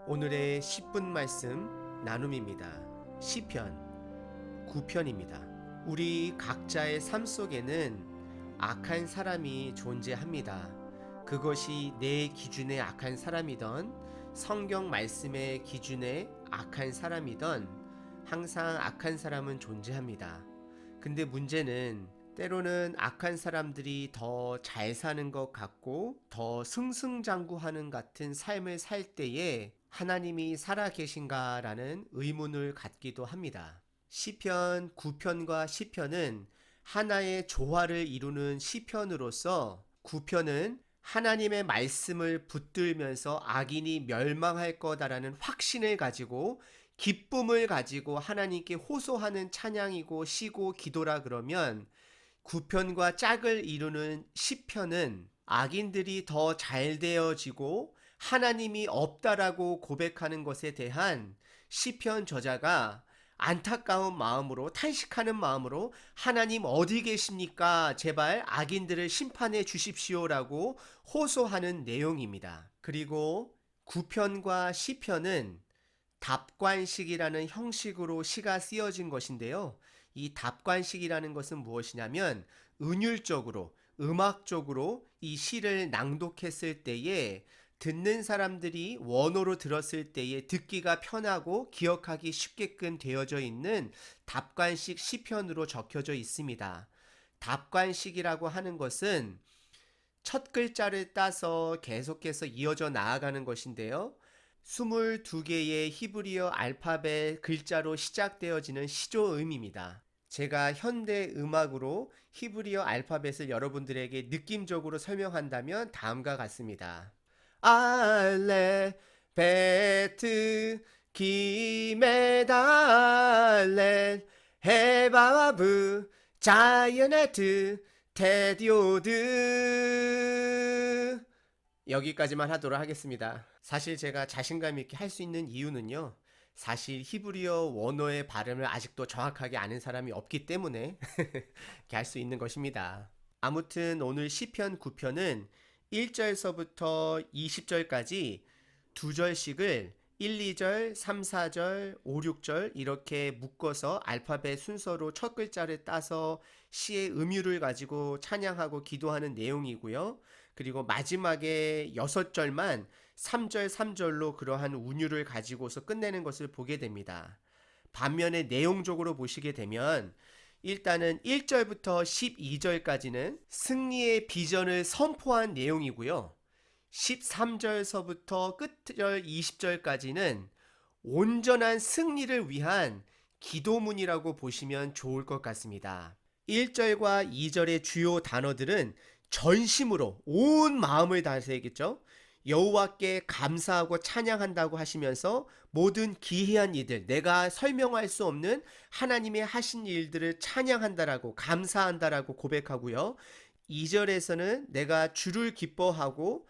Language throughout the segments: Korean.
오늘의 10분 말씀 나눔입니다. 시편 9편입니다. 우리 각자의 삶 속에는 악한 사람이 존재합니다. 그것이 내 기준의 악한 사람이던 성경 말씀의 기준의 악한 사람이던 항상 악한 사람은 존재합니다. 근데 문제는 때로는 악한 사람들이 더 잘 사는 것 같고 더 승승장구하는 같은 삶을 살 때에 하나님이 살아계신가라는 의문을 갖기도 합니다. 시편 9편과 10편은 하나의 조화를 이루는 시편으로서 9편은 하나님의 말씀을 붙들면서 악인이 멸망할 거다라는 확신을 가지고 기쁨을 가지고 하나님께 호소하는 찬양이고 시고 기도라 그러면 9편과 짝을 이루는 10편은 악인들이 더 잘 되어지고 하나님이 없다라고 고백하는 것에 대한 시편 저자가 안타까운 마음으로 탄식하는 마음으로 하나님 어디 계십니까? 제발 악인들을 심판해 주십시오라고 호소하는 내용입니다. 그리고 9편과 10편은 답관식이라는 형식으로 시가 쓰여진 것인데요. 이 답관식이라는 것은 무엇이냐면 은율적으로, 음악적으로 이 시를 낭독했을 때에 듣는 사람들이 원어로 들었을 때에 듣기가 편하고 기억하기 쉽게끔 되어져 있는 답관식 시편으로 적혀져 있습니다. 답관식이라고 하는 것은 첫 글자를 따서 계속해서 이어져 나아가는 것인데요. 22개의 히브리어 알파벳 글자로 시작되어지는 시조음입니다. 제가 현대 음악으로 히브리어 알파벳을 여러분들에게 느낌적으로 설명한다면 다음과 같습니다. 알레 베트 기메달렛 헤바브 자이언트 테디오드. 여기까지만 하도록 하겠습니다. 사실 제가 자신감 있게 할 수 있는 이유는요. 사실 히브리어 원어의 발음을 아직도 정확하게 아는 사람이 없기 때문에 이렇게 할 수 있는 것입니다. 아무튼 오늘 시편 9편은 1절서부터 20절까지 두 절씩을 1, 2절, 3, 4절, 5, 6절 이렇게 묶어서 알파벳 순서로 첫 글자를 따서 시의 음율을 가지고 찬양하고 기도하는 내용이고요. 그리고 마지막에 6절만 3절, 3절로 그러한 운율을 가지고서 끝내는 것을 보게 됩니다. 반면에 내용적으로 보시게 되면 일단은 1절부터 12절까지는 승리의 비전을 선포한 내용이고요. 13절서부터 끝절 20절까지는 온전한 승리를 위한 기도문이라고 보시면 좋을 것 같습니다. 1절과 2절의 주요 단어들은 전심으로 온 마음을 다해야겠죠. 여호와께 감사하고 찬양한다고 하시면서 모든 기이한 일들, 내가 설명할 수 없는 하나님의 하신 일들을 찬양한다라고 감사한다라고 고백하고요. 2절에서는 내가 주를 기뻐하고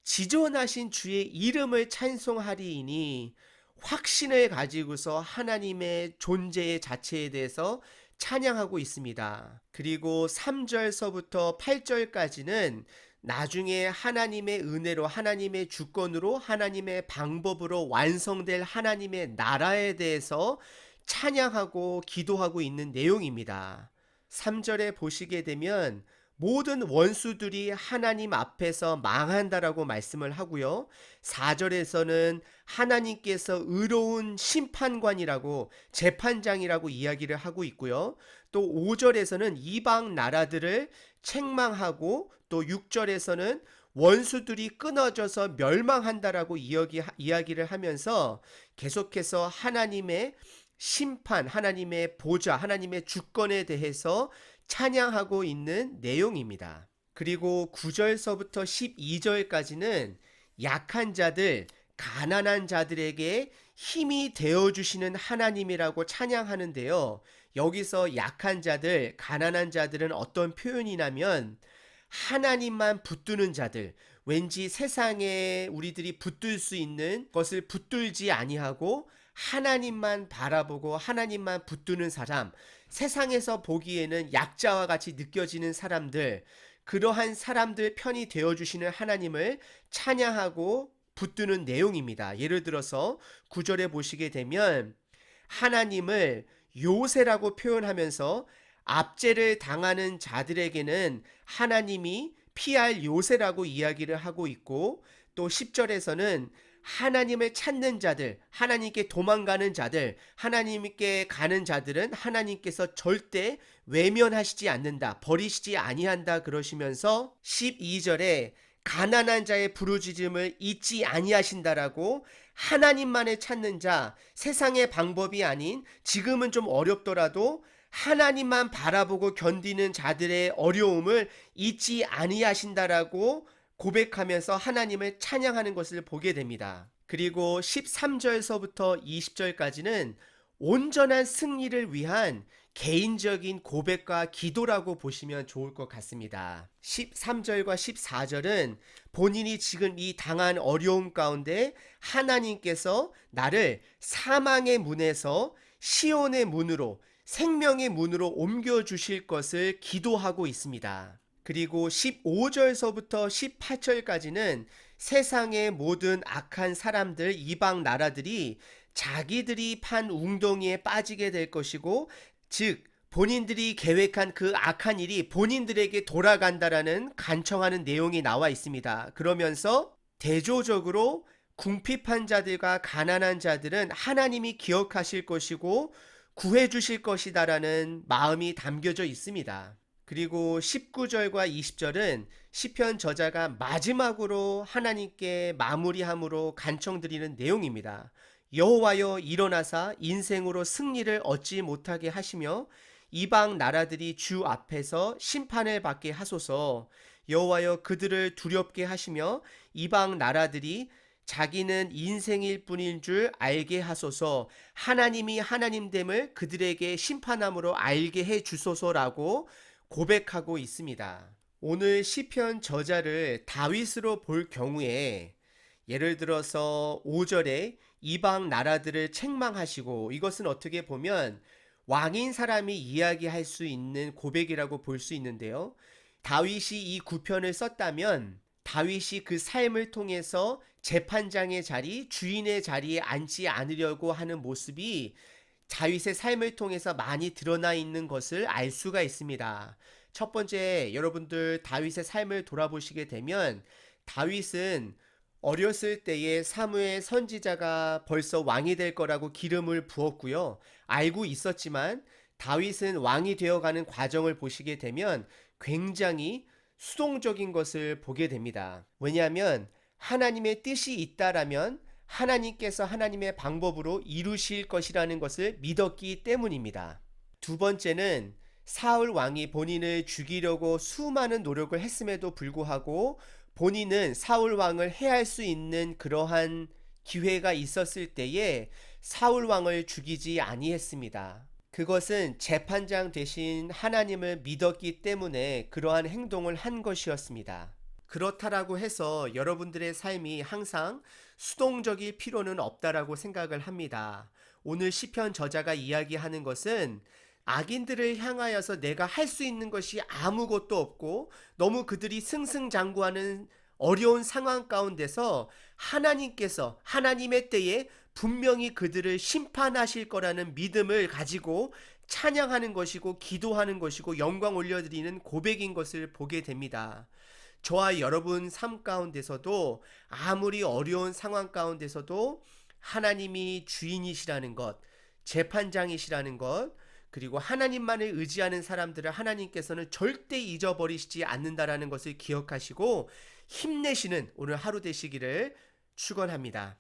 지존하신 주의 이름을 찬송하리이니 확신을 가지고서 하나님의 존재의 자체에 대해서 찬양하고 있습니다. 그리고 3절서부터 8절까지는 나중에 하나님의 은혜로 하나님의 주권으로 하나님의 방법으로 완성될 하나님의 나라에 대해서 찬양하고 기도하고 있는 내용입니다. 3절에 보시게 되면 모든 원수들이 하나님 앞에서 망한다라고 말씀을 하고요. 4절에서는 하나님께서 의로운 심판관이라고 재판장이라고 이야기를 하고 있고요. 또 5절에서는 이방 나라들을 책망하고 또 6절에서는 원수들이 끊어져서 멸망한다라고 이야기를 하면서 계속해서 하나님의 심판, 하나님의 보좌, 하나님의 주권에 대해서 찬양하고 있는 내용입니다. 그리고 9절서부터 12절까지는 약한 자들, 가난한 자들에게 힘이 되어주시는 하나님이라고 찬양하는데요. 여기서 약한 자들, 가난한 자들은 어떤 표현이냐면 하나님만 붙드는 자들, 왠지 세상에 우리들이 붙들 수 있는 것을 붙들지 아니하고 하나님만 바라보고 하나님만 붙드는 사람, 세상에서 보기에는 약자와 같이 느껴지는 사람들, 그러한 사람들 편이 되어주시는 하나님을 찬양하고 붙드는 내용입니다. 예를 들어서 9절에 보시게 되면 하나님을 요새라고 표현하면서 압제를 당하는 자들에게는 하나님이 피할 요새라고 이야기를 하고 있고, 또 10절에서는 하나님을 찾는 자들, 하나님께 도망가는 자들, 하나님께 가는 자들은 하나님께서 절대 외면하시지 않는다, 버리시지 아니한다 그러시면서 12절에 가난한 자의 부르짖음을 잊지 아니하신다라고 하나님만을 찾는 자, 세상의 방법이 아닌 지금은 좀 어렵더라도 하나님만 바라보고 견디는 자들의 어려움을 잊지 아니하신다라고 고백하면서 하나님을 찬양하는 것을 보게 됩니다. 그리고 13절서부터 20절까지는 온전한 승리를 위한 개인적인 고백과 기도라고 보시면 좋을 것 같습니다. 13절과 14절은 본인이 지금 이 당한 어려움 가운데 하나님께서 나를 사망의 문에서 시온의 문으로, 생명의 문으로 옮겨주실 것을 기도하고 있습니다. 그리고 15절서부터 18절까지는 세상의 모든 악한 사람들, 이방 나라들이 자기들이 판 웅덩이에 빠지게 될 것이고, 즉 본인들이 계획한 그 악한 일이 본인들에게 돌아간다라는 간청하는 내용이 나와 있습니다. 그러면서 대조적으로 궁핍한 자들과 가난한 자들은 하나님이 기억하실 것이고 구해 주실 것이다라는 마음이 담겨져 있습니다. 그리고 19절과 20절은 시편 저자가 마지막으로 하나님께 마무리함으로 간청드리는 내용입니다. 여호와여 일어나사 인생으로 승리를 얻지 못하게 하시며 이방 나라들이 주 앞에서 심판을 받게 하소서. 여호와여 그들을 두렵게 하시며 이방 나라들이 자기는 인생일 뿐인 줄 알게 하소서. 하나님이 하나님됨을 그들에게 심판함으로 알게 해 주소서라고 고백하고 있습니다. 오늘 시편 저자를 다윗으로 볼 경우에 예를 들어서 5절에 이방 나라들을 책망하시고, 이것은 어떻게 보면 왕인 사람이 이야기할 수 있는 고백이라고 볼 수 있는데요. 다윗이 이 구편을 썼다면 다윗이 그 삶을 통해서 재판장의 자리, 주인의 자리에 앉지 않으려고 하는 모습이 다윗의 삶을 통해서 많이 드러나 있는 것을 알 수가 있습니다. 첫 번째, 여러분들 다윗의 삶을 돌아보시게 되면 다윗은 어렸을 때에 사무엘 선지자가 벌써 왕이 될 거라고 기름을 부었고요. 알고 있었지만 다윗은 왕이 되어가는 과정을 보시게 되면 굉장히 수동적인 것을 보게 됩니다. 왜냐하면 하나님의 뜻이 있다라면 하나님께서 하나님의 방법으로 이루실 것이라는 것을 믿었기 때문입니다. 두 번째는 사울 왕이 본인을 죽이려고 수많은 노력을 했음에도 불구하고 본인은 사울 왕을 해할 수 있는 그러한 기회가 있었을 때에 사울 왕을 죽이지 아니했습니다. 그것은 재판장 되신 하나님을 믿었기 때문에 그러한 행동을 한 것이었습니다. 그렇다라고 해서 여러분들의 삶이 항상 수동적일 필요는 없다라고 생각을 합니다. 오늘 시편 저자가 이야기하는 것은 악인들을 향하여서 내가 할 수 있는 것이 아무것도 없고 너무 그들이 승승장구하는 어려운 상황 가운데서 하나님께서 하나님의 때에 분명히 그들을 심판하실 거라는 믿음을 가지고 찬양하는 것이고 기도하는 것이고 영광 올려드리는 고백인 것을 보게 됩니다. 저와 여러분 삶 가운데서도 아무리 어려운 상황 가운데서도 하나님이 주인이시라는 것, 재판장이시라는 것, 그리고 하나님만을 의지하는 사람들을 하나님께서는 절대 잊어버리시지 않는다라는 것을 기억하시고 힘내시는 오늘 하루 되시기를 축원합니다.